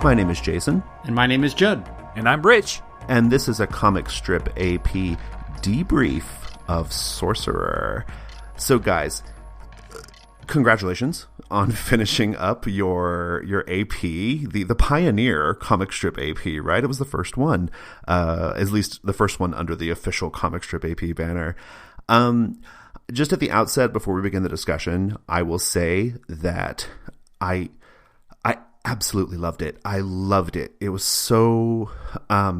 My name is Jason. And my name is Judd. And I'm Rich. And this is a comic strip AP Debrief of Sorcerer. So guys, congratulations on finishing up your AP, the pioneer comic strip AP, right? It was the first one, at least the first one under the official comic strip AP banner. Just at the outset, before we begin the discussion, I will say that I absolutely loved it. I loved it. It was so, I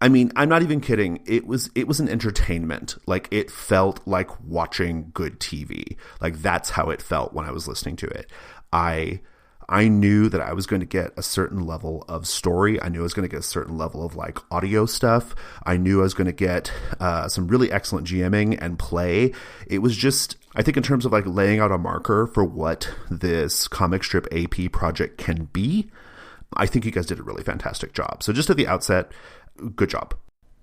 mean, I'm not even kidding. It was an entertainment. Like, it felt like watching good TV. Like, that's how it felt when I was listening to it. I knew that I was going to get a certain level of story. I knew I was going to get a certain level of like audio stuff. I knew I was going to get some really excellent GMing and play. It was just, I think in terms of like laying out a marker for what this comic strip AP project can be, I think you guys did a really fantastic job. So just at the outset, good job.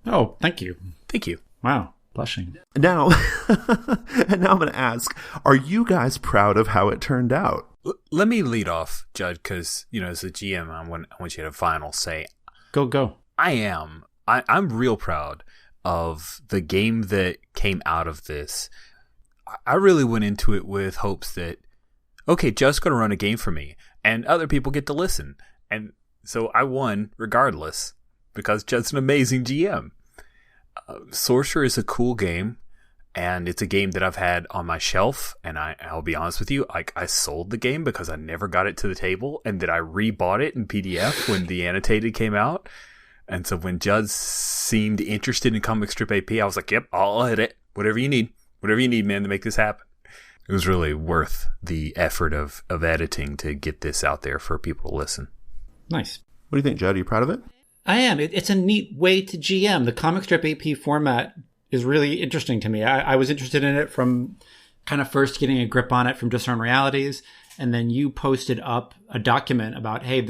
Oh, thank you. Thank you. Wow. Blushing. Now, and now I'm going to ask, are you guys proud of how it turned out? Let me lead off, Judd, because, you know, as a GM, I want you to have a final say. Go. I am. I'm real proud of the game that came out of this. I really went into it with hopes that, okay, Judd's going to run a game for me, and other people get to listen. And so I won regardless, because Judd's an amazing GM. Sorcerer is a cool game. And it's a game that I've had on my shelf, and I'll be honest with you, like, I sold the game because I never got it to the table, and then I rebought it in PDF when the annotated came out. And so when Judd seemed interested in comic strip AP, I was like, yep, I'll hit it. Whatever you need, man, to make this happen. It was really worth the effort of editing to get this out there for people to listen. Nice. What do you think, Judd? Are you proud of it? I am. It's a neat way to GM. The comic strip AP format is really interesting to me. I was interested in it from kind of first getting a grip on it from Discern Realities, and then you posted up a document about, hey,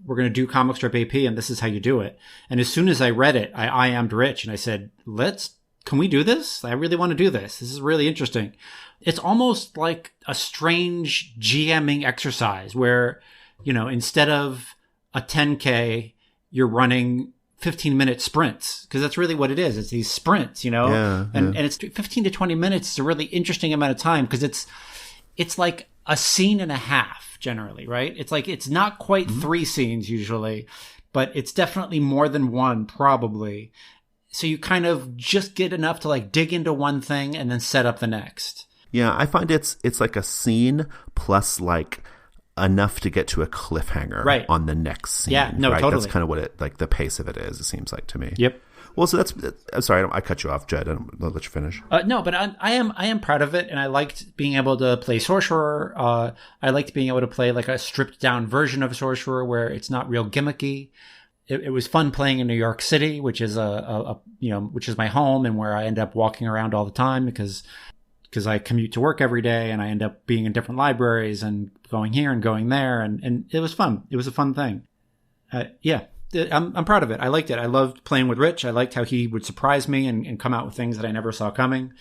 we're going to do comic strip AP, and this is how you do it. And as soon as I read it, I IM'd Rich, and I said, can we do this? I really want to do this. This is really interesting. It's almost like a strange GMing exercise where, you know, instead of a 10K, you're running 15-minute sprints, because that's really what it is. It's these sprints, you know, and it's 15 to 20 minutes. It's a really interesting amount of time because it's like a scene and a half generally, right? It's like, it's not quite 3 scenes usually, but it's definitely more than one probably. So you kind of just get enough to like dig into one thing and then set up the next. Yeah, I find it's like a scene plus like enough to get to a cliffhanger on the next scene. Yeah, no, right? totally. That's kind of what it, like the pace of it is, it seems like to me. Yep. Well, so I'm sorry, I cut you off, Judd. I'll let you finish. No, but I am proud of it, and I liked being able to play Sorcerer. I liked being able to play like a stripped down version of Sorcerer where it's not real gimmicky. It was fun playing in New York City, which is which is my home and where I end up walking around all the time because I commute to work every day, and I end up being in different libraries and going here and going there, and it was fun. It was a fun thing. I'm proud of it. I liked it. I loved playing with Rich. I liked how he would surprise me and come out with things that I never saw coming.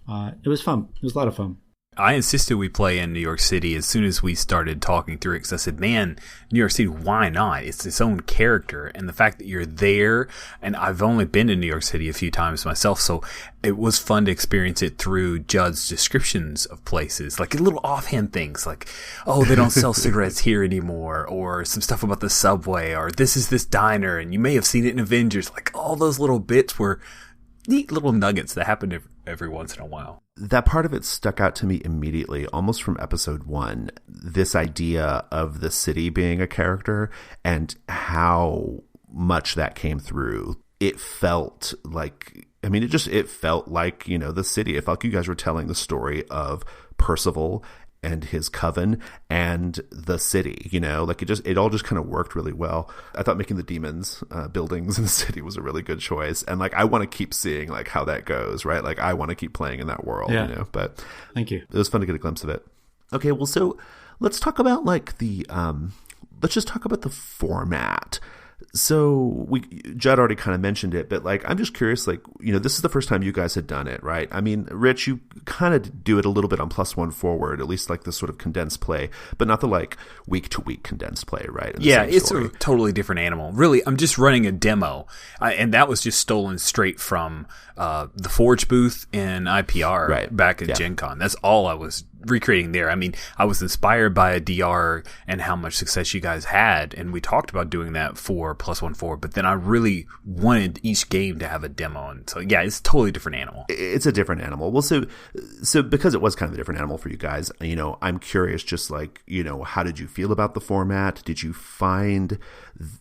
It was fun. It was a lot of fun. I insisted we play in New York City as soon as we started talking through it, because I said, man, New York City, why not? It's its own character, and the fact that you're there, and I've only been to New York City a few times myself, so it was fun to experience it through Judd's descriptions of places, like little offhand things, like, oh, they don't sell cigarettes here anymore, or some stuff about the subway, or this is this diner, and you may have seen it in Avengers. Like, all those little bits were neat little nuggets that happened every once in a while. That part of it stuck out to me immediately, almost from episode 1, this idea of the city being a character and how much that came through. It felt like, it felt like, you know, the city. It felt like you guys were telling the story of Percival and his coven and the city, you know, like it all just kind of worked really well. I thought making the demons buildings in the city was a really good choice. And like, I want to keep seeing like how that goes, right? Like I want to keep playing in that world, you know, but thank you. It was fun to get a glimpse of it. Okay. Well, so let's talk about like let's just talk about the format. So Judd already kind of mentioned it, but like, I'm just curious, like, this is the first time you guys had done it, right? I mean, Rich, you kind of do it a little bit on +1 forward, at least like the sort of condensed play, but not the like week to week condensed play, right? Yeah, it's a totally different animal. Really, I'm just running a demo, and that was just stolen straight from the Forge booth in IPR back at Gen Con. That's all I was recreating there. I mean, I was inspired by a DR and how much success you guys had, and we talked about doing that for +1 forward, but then I really wanted each game to have a demo, and so yeah, it's a totally different animal. It's a different animal. Well, so because it was kind of a different animal for you guys, I'm curious, just like, how did you feel about the format? Did you find,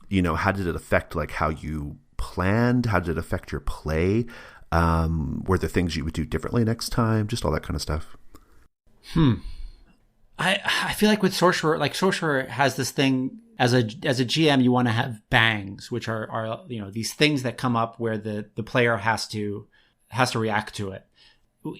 how did it affect like how you planned? How did it affect your play? Were there things you would do differently next time? Just all that kind of stuff. I feel like with Sorcerer has this thing, as a GM, you want to have bangs, which are these things that come up where the player has to react to it.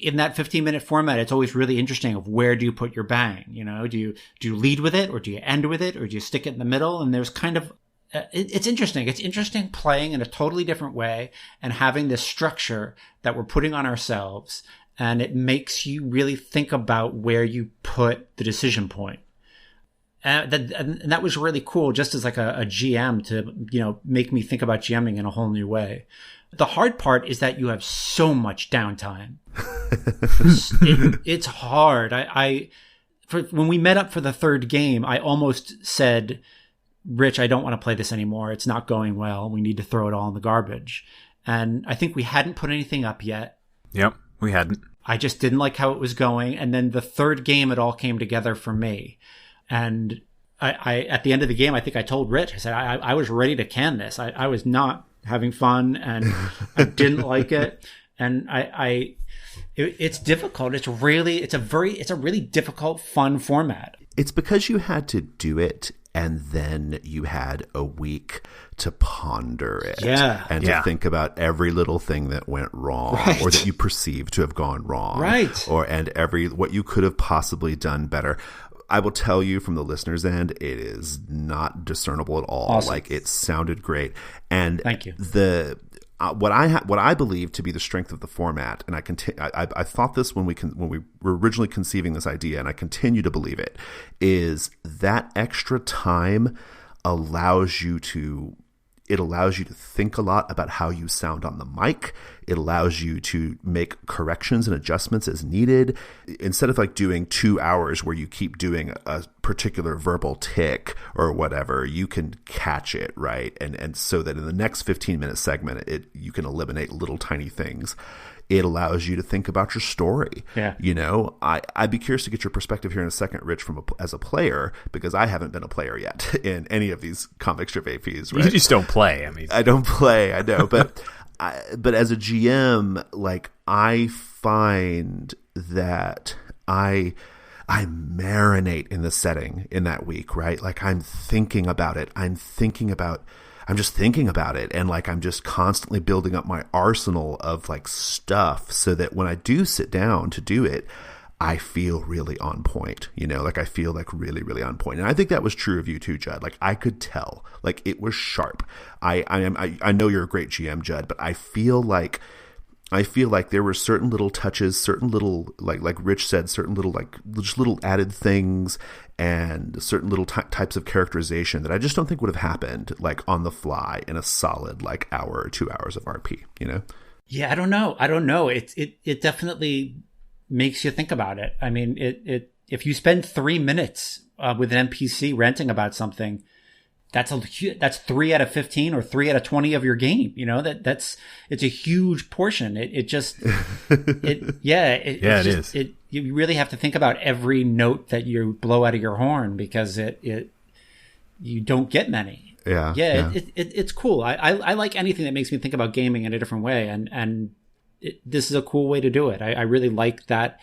In that 15-minute format, it's always really interesting of where do you put your bang? Do you lead with it, or do you end with it, or do you stick it in the middle? And there's kind of it's interesting. It's interesting playing in a totally different way and having this structure that we're putting on ourselves. And it makes you really think about where you put the decision point. And that was really cool, just as like a GM to, make me think about GMing in a whole new way. The hard part is that you have so much downtime. It's hard. When we met up for the third game, I almost said, Rich, I don't want to play this anymore. It's not going well. We need to throw it all in the garbage. And I think we hadn't put anything up yet. Yep, we hadn't. I just didn't like how it was going. And then the third game, it all came together for me. And I at the end of the game, I think I told Rich, I said, I was ready to can this. I was not having fun, and I didn't like it. And it's difficult. It's a really difficult, fun format. It's because you had to do it, and then you had a week to ponder it and to think about every little thing that went wrong, or that you perceived to have gone wrong, and what you could have possibly done better. I will tell you from the listener's end, it is not discernible at all. Awesome. Like, it sounded great, and thank you. What I believe to be the strength of the format, and I thought this when we were originally conceiving this idea, and I continue to believe it, is that extra time allows you to think a lot about how you sound on the mic. It allows you to make corrections and adjustments as needed. Instead of like doing 2 hours where you keep doing a particular verbal tick or whatever, you can catch it, right? And so that in the next 15-minute segment, you can eliminate little tiny things. It allows you to think about your story. Yeah. I'd be curious to get your perspective here in a second, Rich, as a player, because I haven't been a player yet in any of these comic strip APs. Right? You just don't play. I mean, I don't play. I know, but but as a GM, like, I find that I marinate in the setting in that week, right? Like, I'm thinking about it. I'm just thinking about it, and like, I'm just constantly building up my arsenal of like stuff, so that when I do sit down to do it, I feel really on point, like I feel like really, really on point. And I think that was true of you too, Judd. Like, I could tell, like, it was sharp. I know you're a great GM, Judd, but I feel like there were certain little touches, certain little, like Rich said, certain little, like, just little added things, and certain little types of characterization that I just don't think would have happened like on the fly in a solid like hour or 2 hours of RP, Yeah, I don't know. It definitely makes you think about it. I mean, if you spend 3 minutes with an NPC ranting about something, that's 3 out of 15 or 3 out of 20 of your game. It's a huge portion. It is. You really have to think about every note that you blow out of your horn, because you don't get many. It's cool. I like anything that makes me think about gaming in a different way, and this is a cool way to do it. I really like that.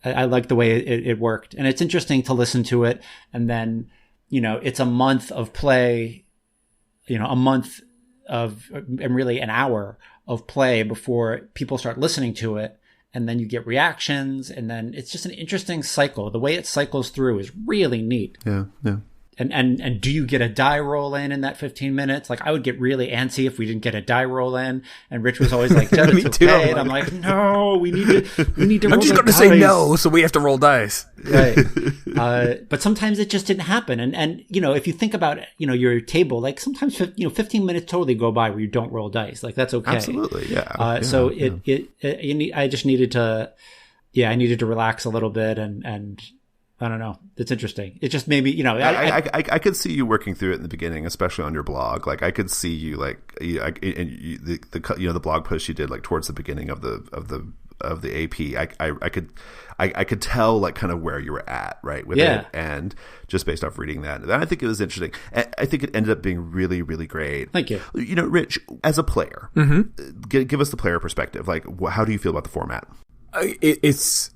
I like the way it worked, and it's interesting to listen to it, and then it's a month of play, a month of, and really an hour of play before people start listening to it. And then you get reactions, and then it's just an interesting cycle. The way it cycles through is really neat. Yeah. And do you get a die roll in that 15 minutes? Like, I would get really antsy if we didn't get a die roll in. And Rich was always like, Judd, it's okay. And I'm like, no, we need to roll I'm just going to say no, so we have to roll dice. Right. But sometimes it just didn't happen. And, you know, if you think about, you know, your table, like sometimes, 15 minutes totally go by where you don't roll dice. Like, that's okay. Absolutely. Yeah. I just needed to, I needed to relax a little bit and I don't know. It's interesting. It just maybe, you know, I could see you working through it in the beginning, especially on your blog. Like, I could see you the blog post you did like towards the beginning of the AP. I could tell like kind of where you were at, right, with it, and just based off reading that, and I think it was interesting. I think it ended up being really, really great. Thank you. You know, Rich, as a player, give us the player perspective. Like, how do you feel about the format? It's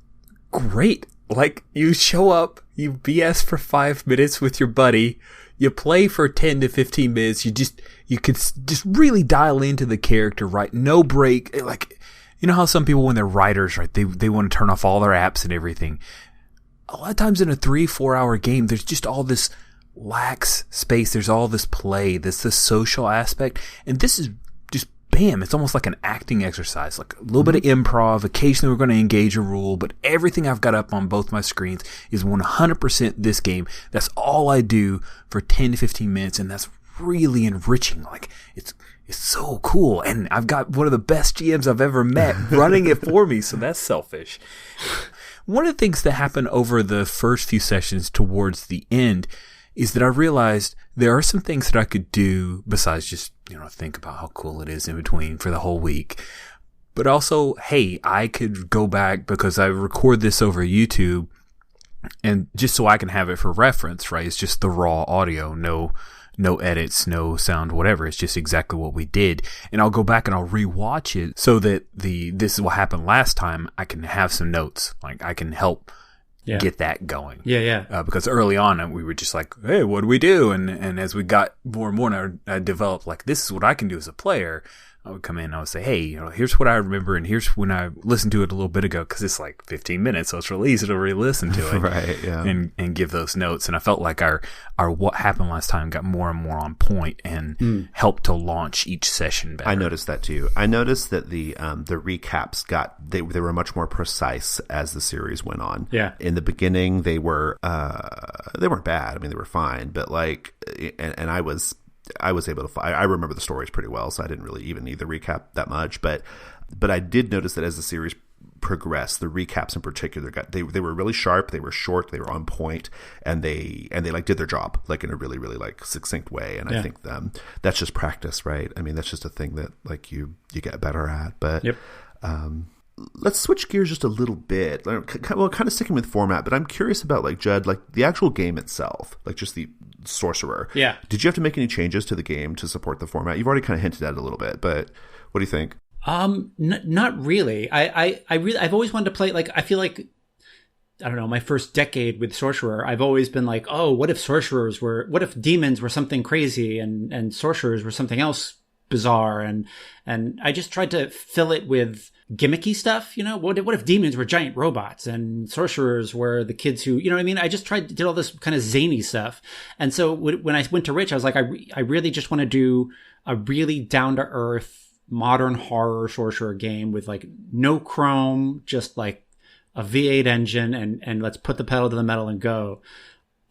great. Like, you show up, you BS for 5 minutes with your buddy, you play for 10 to 15 minutes, you could just really dial into the character, right? No break. Like, you know how some people, when they're writers, right, they want to turn off all their apps and everything. A lot of times in a 3-4 hour game, there's just all this lax space. There's all this play, this social aspect. And this is just, bam, it's almost like an acting exercise, like a little bit of improv. Occasionally we're going to engage a rule, but everything I've got up on both my screens is 100% this game. That's all I do for 10 to 15 minutes, and that's really enriching. Like, it's so cool, and I've got one of the best GMs I've ever met running it for me, so that's selfish. One of the things that happened over the first few sessions towards the end is that I realized there are some things that I could do besides just, you know, think about how cool it is in between for the whole week. But also, hey, I could go back, because I record this over YouTube, and just so I can have it for reference, right? It's just the raw audio, no edits, no sound, whatever. It's just exactly what we did. And I'll go back and I'll rewatch it so that this is what happened last time. I can have some notes. Like, I can help get that going. Because early on we were just like, hey, what do we do? And as we got more and more, and I developed like, this is what I can do as a player. I would come in and I would say, hey, you know, here's what I remember, and here's when I listened to it a little bit ago, because it's like 15 minutes, so it's really easy to re-listen to it. Right, yeah. And give those notes. And I felt like our what happened last time got more and more on point and helped to launch each session better. I noticed that too. I noticed that the recaps they were much more precise as the series went on. Yeah. In the beginning, they weren't bad. I mean, they were fine, but like, and I was able to. I remember the stories pretty well, so I didn't really even need the recap that much. But I did notice that as the series progressed, the recaps in particular they were really sharp. They were short. They were on point, and they like did their job like in a really, really like succinct way. And I think that's just practice, right? I mean, that's just a thing that like you get better at. But let's switch gears just a little bit. Well, kind of sticking with format, but I'm curious about like Judd, like the actual game itself, like just the Sorcerer. Yeah. Did you have to make any changes to the game to support the format? You've already kind of hinted at it a little bit, but what do you think? Not really. I've always wanted to play, like, I feel like, I don't know, my first decade with Sorcerer, I've always been like, oh, what if demons were something crazy and sorcerers were something else bizarre, and I just tried to fill it with gimmicky stuff, you know. What if demons were giant robots and sorcerers were the kids who, you know what I mean? I just did all this kind of zany stuff. And so when I went to Rich, I was like, I really just want to do a really down to earth modern horror sorcerer game with like no chrome, just like a V8 engine, and let's put the pedal to the metal and go.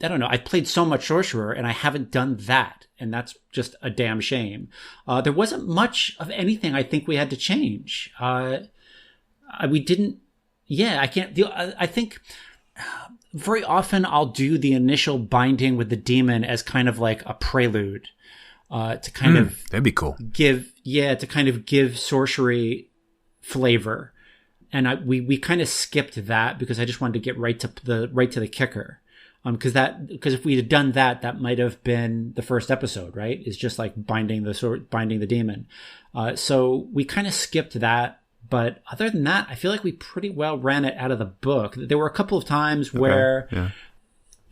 I don't know. I played so much Sorcerer and I haven't done that. And that's just a damn shame. There wasn't much of anything I think we had to change. We didn't. Yeah, I can't. I think very often I'll do the initial binding with the demon as kind of like a prelude to kind of that'd be cool. To kind of give sorcery flavor. And we kind of skipped that because I just wanted to get right to the kicker. Because if we had done that, that might have been the first episode, right? It's just like binding the demon. So we kind of skipped that. But other than that, I feel like we pretty well ran it out of the book. There were a couple of times where,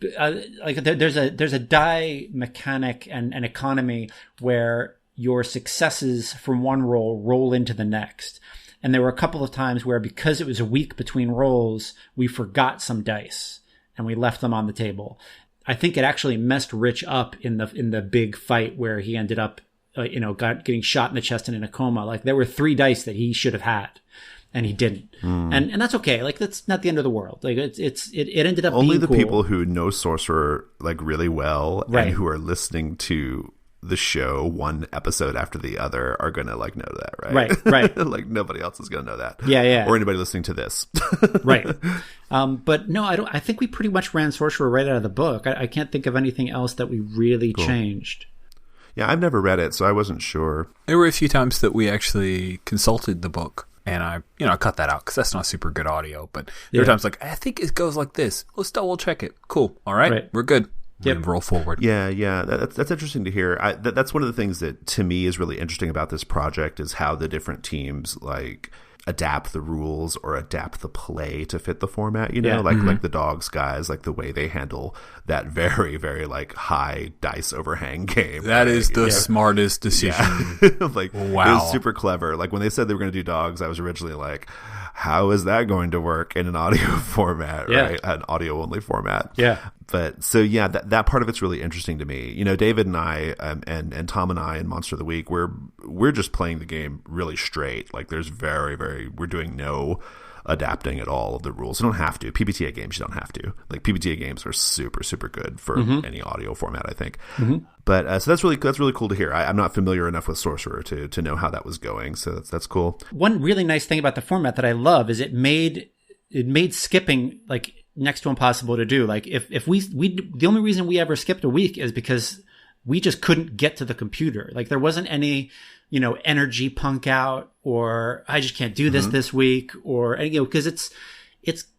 like there's a die mechanic and economy where your successes from one roll into the next. And there were a couple of times where, because it was a week between rolls, we forgot some dice and we left them on the table. I think it actually messed Rich up in the big fight where he ended up, getting shot in the chest and in a coma. Like there were 3 dice that he should have had, and he didn't. And that's okay. Like that's not the end of the world. Like it ended up only being the cool. people who know Sorcerer like really well and who are listening to the show one episode after the other are gonna like know that, right. Like nobody else is gonna know that, yeah or anybody listening to this. Right. But no, I think we pretty much ran Sorcerer right out of the book. I can't think of anything else that we really changed. Yeah, I've never read it, so I wasn't sure. There were a few times that we actually consulted the book, and I cut that out because that's not super good audio. But there were times like, I think it goes like this. Let's double check it. Cool. All right. We're good. Yep. Roll forward. Yeah. That's interesting to hear. That's one of the things that to me is really interesting about this project is how the different teams like adapt the rules or adapt the play to fit the format, like the Dogs guys, like the way they handle that very, very like high dice overhang game. That is the smartest decision. Yeah. Like, wow. It was super clever. Like when they said they were going to do Dogs, I was originally like, how is that going to work in an audio format, right? An audio only format. Yeah. But so yeah, that part of it's really interesting to me. David and I and Tom and I in Monster of the Week, we're just playing the game really straight. Like there's we're doing no adapting at all of the rules. You don't have to. PBTA games, you don't have to. Like PBTA games are super, super good for any audio format, I think. But so that's really cool to hear. I'm not familiar enough with Sorcerer to know how that was going. So that's cool. One really nice thing about the format that I love is it made skipping like next to impossible to do. Like if we the only reason we ever skipped a week is because we just couldn't get to the computer. Like there wasn't any, energy punk out or I just can't do this week or, because it's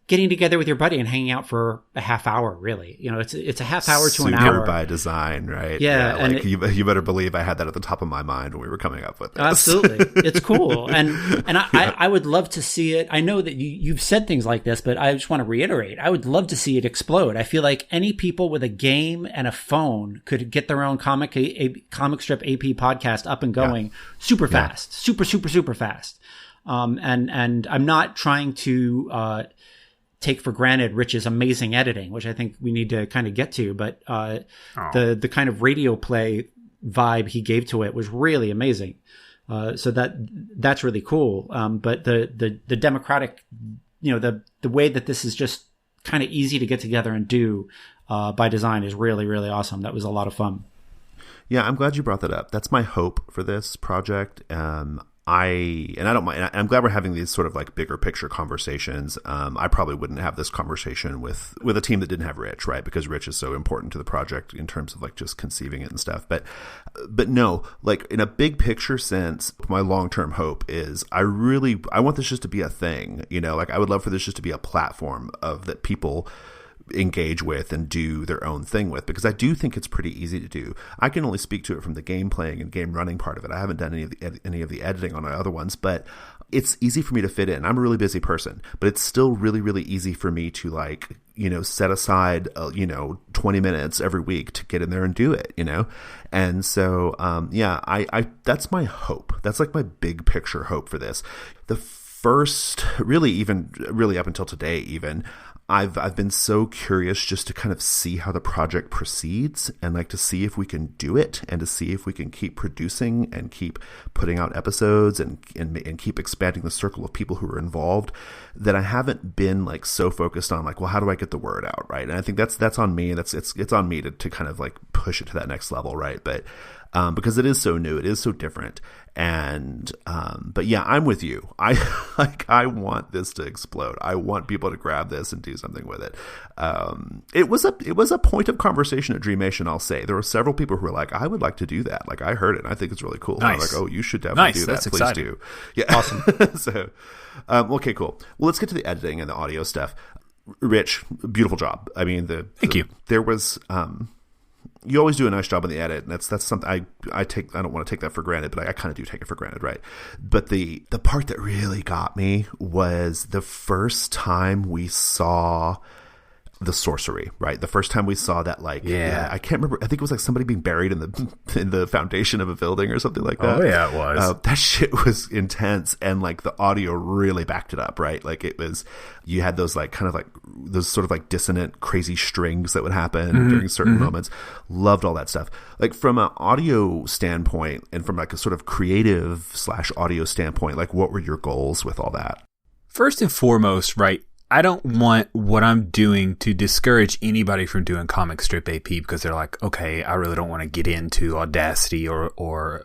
getting together with your buddy and hanging out for a half hour, really. It's a half hour to an hour. Super by design, right? Yeah. Like you better believe I had that at the top of my mind when we were coming up with this. Absolutely. It's cool. And I would love to see it. I know that you've said things like this, but I just want to reiterate. I would love to see it explode. I feel like any people with a game and a phone could get their own comic strip AP podcast up and going super fast, super, super, super fast. And I'm not trying to, take for granted Rich's amazing editing, which I think we need to kind of get to, but the kind of radio play vibe he gave to it was really amazing. So that's really cool. But the democratic, the way that this is just kind of easy to get together and do by design is really, really awesome. That was a lot of fun. Yeah, I'm glad you brought that up. That's my hope for this project. I don't mind. I'm glad we're having these sort of like bigger picture conversations. I probably wouldn't have this conversation with a team that didn't have Rich, right? Because Rich is so important to the project in terms of like just conceiving it and stuff. But no, like in a big picture sense, my long-term hope is I want this just to be a thing, like I would love for this just to be a platform of that people engage with and do their own thing with, because I do think it's pretty easy to do. I can only speak to it from the game playing and game running part of it. I haven't done any of the editing on my other ones, but it's easy for me to fit in. I'm a really busy person, but it's still really, really easy for me to like, set aside, 20 minutes every week to get in there and do it, And so, I that's my hope. That's like my big picture hope for this. The first, really up until today, even, I've been so curious just to kind of see how the project proceeds and like to see if we can do it and to see if we can keep producing and keep putting out episodes and keep expanding the circle of people who are involved, that I haven't been like so focused on like, well, how do I get the word out, right? And I think that's on me. It's on me to kind of like push it to that next level, right? But because it is so new, it is so different. And but yeah, I'm with you. I want this to explode. I want people to grab this and do something with it. It was a point of conversation at Dreamation, I'll say. There were several people who were like, I would like to do that. Like I heard it and I think it's really cool. Nice. I'm like, oh, you should definitely do that. That's Please exciting. do. Yeah. Awesome. So okay, cool. Well, let's get to the editing and the audio stuff. Rich, beautiful job. I mean, Thank you. There was you always do a nice job on the edit, and that's something I don't want to take that for granted, but I kind of do take it for granted, right? But the part that really got me was the first time we saw the sorcery, right? The first time we saw that, like, I can't remember. I think it was like somebody being buried in the foundation of a building or something like that. Oh yeah, it was. That shit was intense, and like the audio really backed it up, right? Like it was, you had those like kind of like those sort of like dissonant, crazy strings that would happen during certain moments. Loved all that stuff. Like from an audio standpoint, and from like a sort of creative / audio standpoint, like what were your goals with all that? First and foremost, right? I don't want what I'm doing to discourage anybody from doing comic strip AP because they're like, okay, I really don't want to get into Audacity or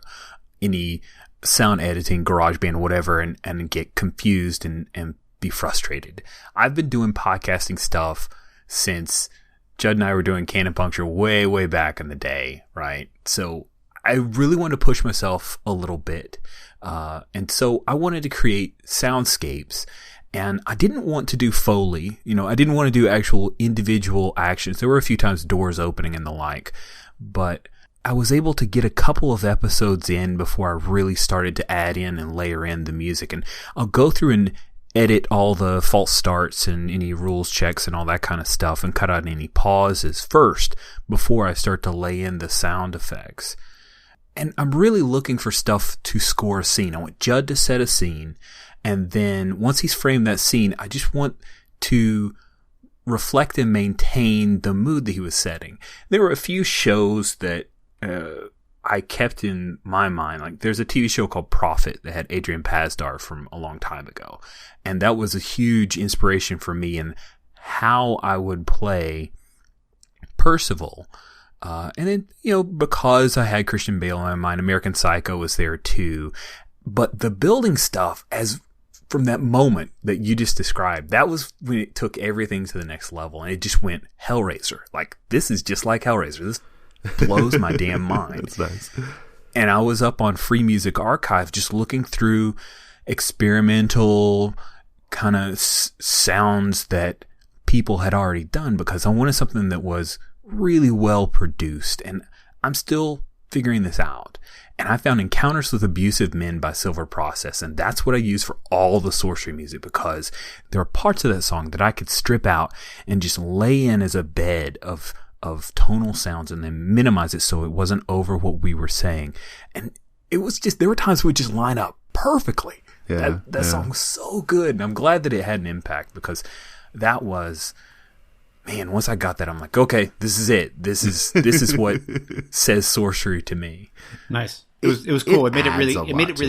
any sound editing, GarageBand, whatever, and get confused and be frustrated. I've been doing podcasting stuff since Judd and I were doing Cannon Puncture way, way back in the day, right? So I really wanted to push myself a little bit. And so I wanted to create soundscapes. And I didn't want to do Foley, I didn't want to do actual individual actions. There were a few times doors opening and the like, but I was able to get a couple of episodes in before I really started to add in and layer in the music. And I'll go through and edit all the false starts and any rules checks and all that kind of stuff and cut out any pauses first before I start to lay in the sound effects. And I'm really looking for stuff to score a scene. I want Judd to set a scene. And then once he's framed that scene, I just want to reflect and maintain the mood that he was setting. There were a few shows that I kept in my mind. Like there's a TV show called Prophet that had Adrian Pasdar from a long time ago. And that was a huge inspiration for me in how I would play Percival. And then, because I had Christian Bale in my mind, American Psycho was there too. But the building stuff, from that moment that you just described, that was when it took everything to the next level, and it just went Hellraiser. Like, this is just like Hellraiser. This blows my damn mind. That's nice. And I was up on Free Music Archive just looking through experimental kind of sounds that people had already done because I wanted something that was really well produced, and I'm still figuring this out. And I found Encounters with Abusive Men by Silver Process, and that's what I use for all the sorcery music because there are parts of that song that I could strip out and just lay in as a bed of tonal sounds and then minimize it so it wasn't over what we were saying. And it was just, there were times we would just line up perfectly. Yeah, that song was so good, and I'm glad that it had an impact because that was... Man, once I got that, I'm like, okay, this is it. This is what says sorcery to me. Nice. It was cool. It made it really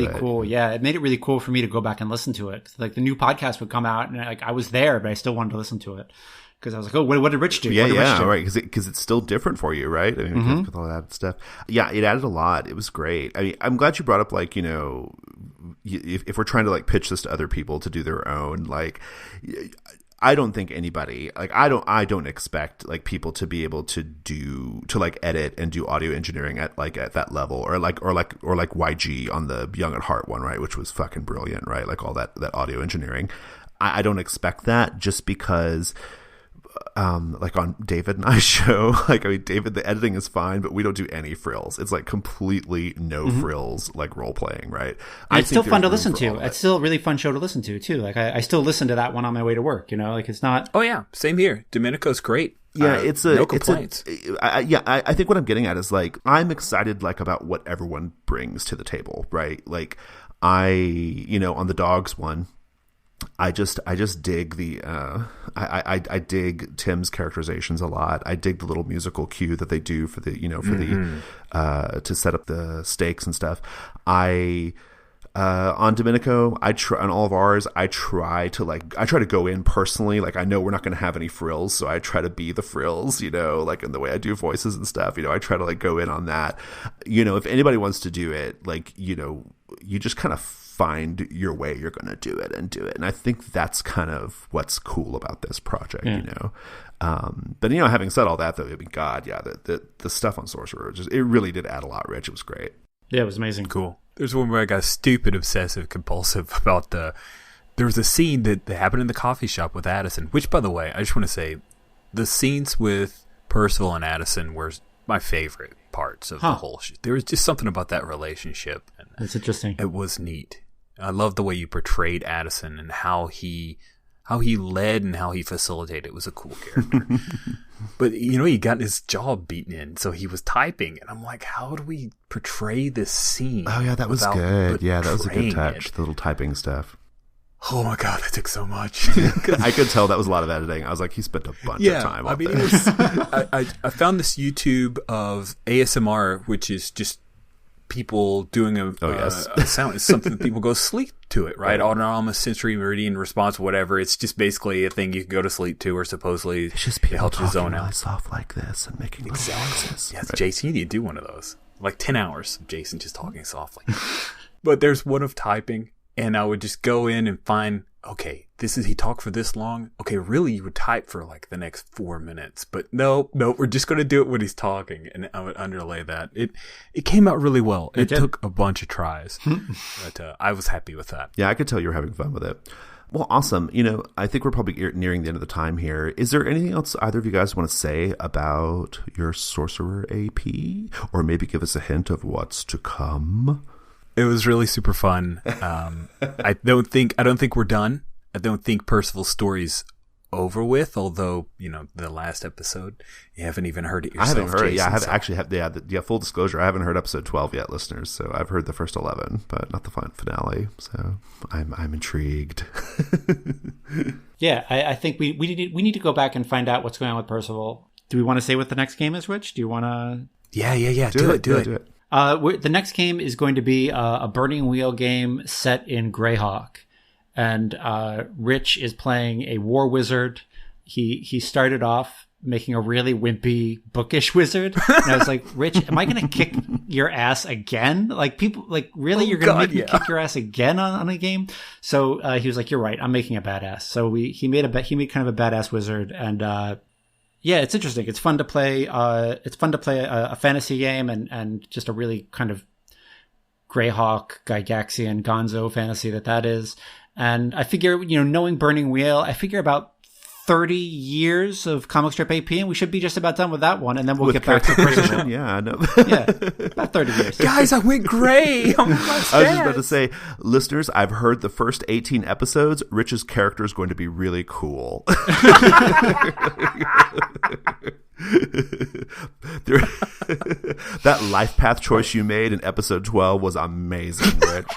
cool. Yeah, it made it really cool for me to go back and listen to it. Like the new podcast would come out, and like I was there, but I still wanted to listen to it because I was like, oh, what did Rich do? Right. Because it's still different for you, right? I mean, with all that stuff. Yeah, it added a lot. It was great. I mean, I'm glad you brought up like if we're trying to like pitch this to other people to do their own like. I don't think anybody like I don't expect like people to be able to like edit and do audio engineering at that level or like YG on the Young at Heart one, right, which was fucking brilliant, right? Like all that audio engineering. I don't expect that just because like on David and I show, like, I mean, David, the editing is fine, but we don't do any frills. It's like completely no frills, like role playing, right? It's still fun to listen to. It's still a really fun show to listen to too. Like I still listen to that one on my way to work, like it's not. Oh yeah. Same here. Domenico's great. Yeah. No complaints. I think what I'm getting at is like, I'm excited like about what everyone brings to the table, right? Like on the dogs one, I just dig the I dig Tim's characterizations a lot. I dig the little musical cue that they do for the the to set up the stakes and stuff. On Domenico, on all of ours, I try to go in personally. Like I know we're not going to have any frills, so I try to be the frills, like in the way I do voices and stuff. I try to like go in on that. If anybody wants to do it, like you just kind of find your way you're going to do it. And I think that's kind of what's cool about this project, But having said all that, though, I mean, God, yeah, the stuff on Sorcerer, it really did add a lot, Rich. It was great. Yeah, it was amazing. Cool. There's one where I got stupid, obsessive, compulsive about there was a scene that happened in the coffee shop with Addison, which, by the way, I just want to say, the scenes with Percival and Addison were my favorite parts of the whole shit. There was just something about that relationship. That's interesting. It was neat. I love the way you portrayed Addison and how how he led and how he facilitated was a cool character. But, he got his jaw beaten in, so he was typing. And I'm like, how do we portray this scene? Oh, yeah, that was good. Yeah, that was a good touch, the little typing stuff. Oh, my God, that took so much. I could tell that was a lot of editing. I was like, he spent a bunch of time on this. I found this YouTube of ASMR, which is just people doing a sound. It's something that people go to sleep to it, right? Autonomous sensory meridian response, whatever. It's just basically a thing you can go to sleep to, or supposedly it's just people it helps you zone really out. Soft like this and making little noises. Yes, right. Jason, you need to do one of those. Like 10 hours of Jason just talking softly. But there's one of typing, and I would just go in and find, okay, he talked for this long. Okay, really, you would type for like the next 4 minutes. But no, we're just going to do it when he's talking. And I would underlay that. It came out really well. It took a bunch of tries. But I was happy with that. Yeah, I could tell you were having fun with it. Well, awesome. I think we're probably nearing the end of the time here. Is there anything else either of you guys want to say about your Sorcerer AP? Or maybe give us a hint of what's to come? It was really super fun. I don't think we're done. I don't think Percival's story's over with, although, the last episode, you haven't even heard it yourself. I haven't heard Jason, it. Yeah, I haven't actually full disclosure, I haven't heard episode 12 yet, listeners. So I've heard the first 11, but not the finale. So I'm intrigued. Yeah, I think we need to go back and find out what's going on with Percival. Do we want to say what the next game is, Rich? Do you want to? Yeah. Do it. The next game is going to be a Burning Wheel game set in Greyhawk. And Rich is playing a war wizard. He started off making a really wimpy, bookish wizard. And I was like, Rich, am I going to kick your ass again? Like, people, like, really? You're going to make me kick your ass again on a game? So he was like, you're right. I'm making a badass. So he made kind of a badass wizard. And yeah, it's interesting. It's fun to play. It's fun to play a fantasy game and just a really kind of Greyhawk, Gygaxian, Gonzo fantasy that is. And I figure, knowing Burning Wheel, I figure about 30 years of comic strip AP, and we should be just about done with that one, and then we'll get back to Percival. Yeah, I know. Yeah, about 30 years. Guys, I went gray. Oh, I was just about to say, listeners, I've heard the first 18 episodes. Rich's character is going to be really cool. That life path choice you made in episode 12 was amazing, Rich.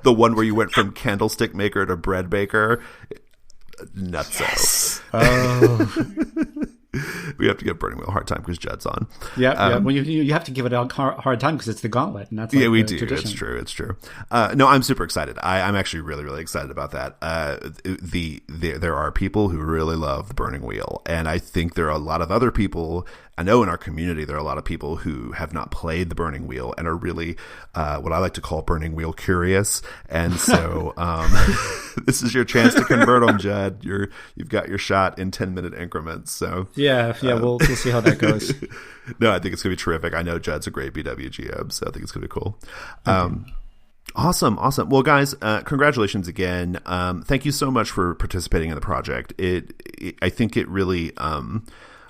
The one where you went from candlestick maker to bread baker. Nutso. Yes. Oh. We have to give Burning Wheel a hard time because Judd's on. Yeah. Well, you have to give it a hard time because it's the gauntlet, and that's like we do. Tradition. It's true. No, I'm super excited. I'm actually really, really excited about that. There are people who really love the Burning Wheel, and I think there are a lot of other people. I know in our community there are a lot of people who have not played the Burning Wheel and are really what I like to call Burning Wheel curious. And so this is your chance to convert them, Judd. You've got your shot in 10-minute increments. So yeah, we'll see how that goes. No, I think it's gonna be terrific. I know Judd's a great BWGM, so I think it's gonna be cool. Awesome. Well, guys, congratulations again. Thank you so much for participating in the project. I think it really.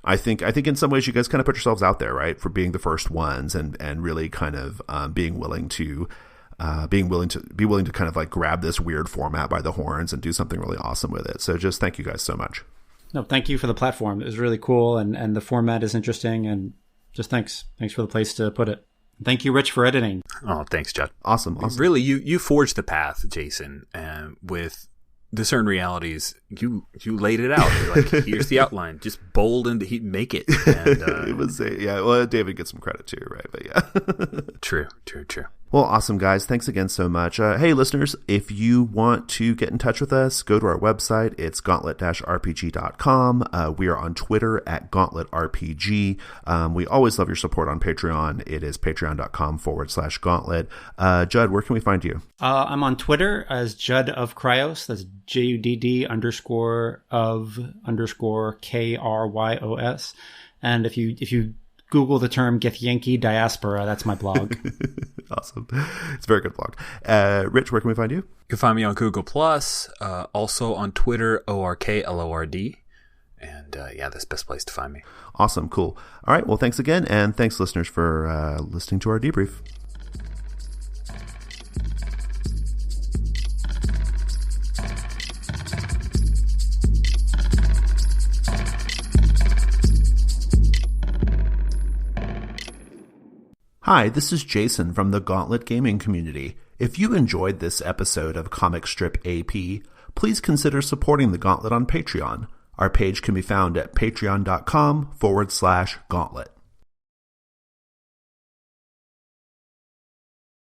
I think in some ways you guys kind of put yourselves out there, right, for being the first ones and really kind of being willing to kind of like grab this weird format by the horns and do something really awesome with it. So just thank you guys so much. No, thank you for the platform. It was really cool, and the format is interesting, and just thanks for the place to put it. Thank you, Rich, for editing. Oh, thanks, Judd. Awesome. Really, you forged the path, Jason, with Discern Realities. You laid it out. You're like, here's the outline. Just bold and make it. And, it was well, David gets some credit too, right? But yeah. True. Well, awesome, guys. Thanks again so much. Hey, listeners, if you want to get in touch with us, go to our website. It's gauntlet-rpg.com. We are on Twitter at gauntletrpg. We always love your support on Patreon. It is patreon.com/gauntlet. Judd, where can we find you? I'm on Twitter as Judd of Cryos. That's JUDD_of_KRYOS. And if you Google the term Githyanki Diaspora, that's my blog. Awesome. It's a very good blog. Rich, where can we find you? You can find me on Google+, also on Twitter, ORKLORD. And that's the best place to find me. Awesome. Cool. All right. Well, thanks again. And thanks, listeners, for listening to our debrief. Hi, this is Jason from the Gauntlet Gaming Community. If you enjoyed this episode of Comic Strip AP, please consider supporting the Gauntlet on Patreon. Our page can be found at patreon.com/gauntlet.